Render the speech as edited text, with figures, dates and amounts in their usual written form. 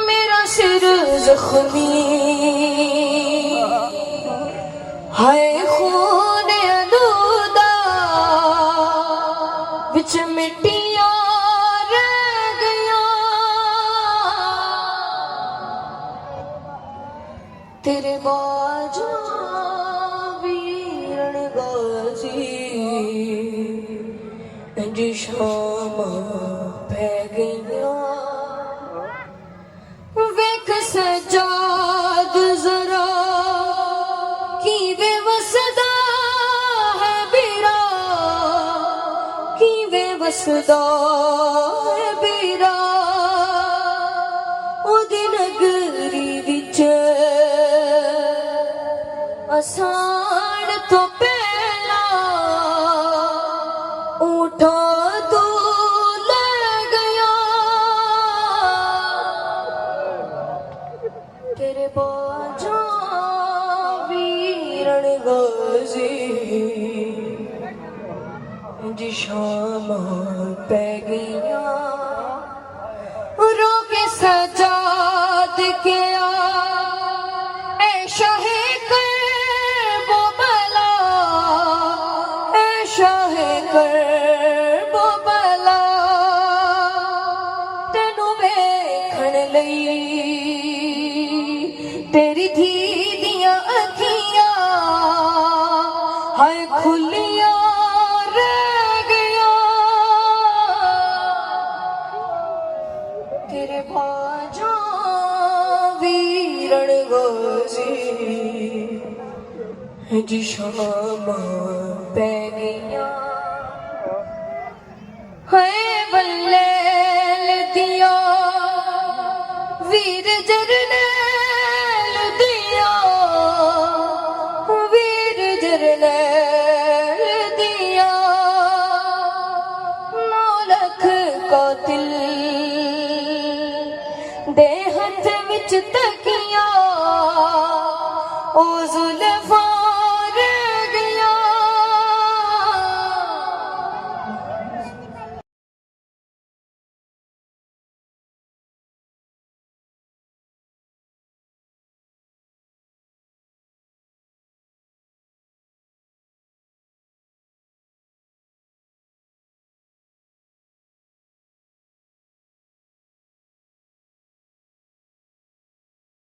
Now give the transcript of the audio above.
मेरा सिर जख्मी है खून आलूदा विच मिट्टियां रह गया तेरे बाजू वीरण गाजी इंज शाम पै गईया वेख सजाद जरा की बेवसदा है बीरा की बेवसदा है बीरा ओदी नगरी विच आसान तो पहला उठा तू ले गया तेरे बाजा वीरण गाजी जी शाम पै गईया रोके सजाद के ऐशा है कर वो बला ऐशा है कर वो बला तेनू वेखण लई तेरी धी दियां अखियां हाय खुलियां रह गया तेरे बाजा वीरण गाजी जी शाम पै गईया है बल्ले दिया वीर जरनैल दिया वीर जरनैल दिया 9 लाख कातिल दे हथ विच तकिया ओ जुल्फां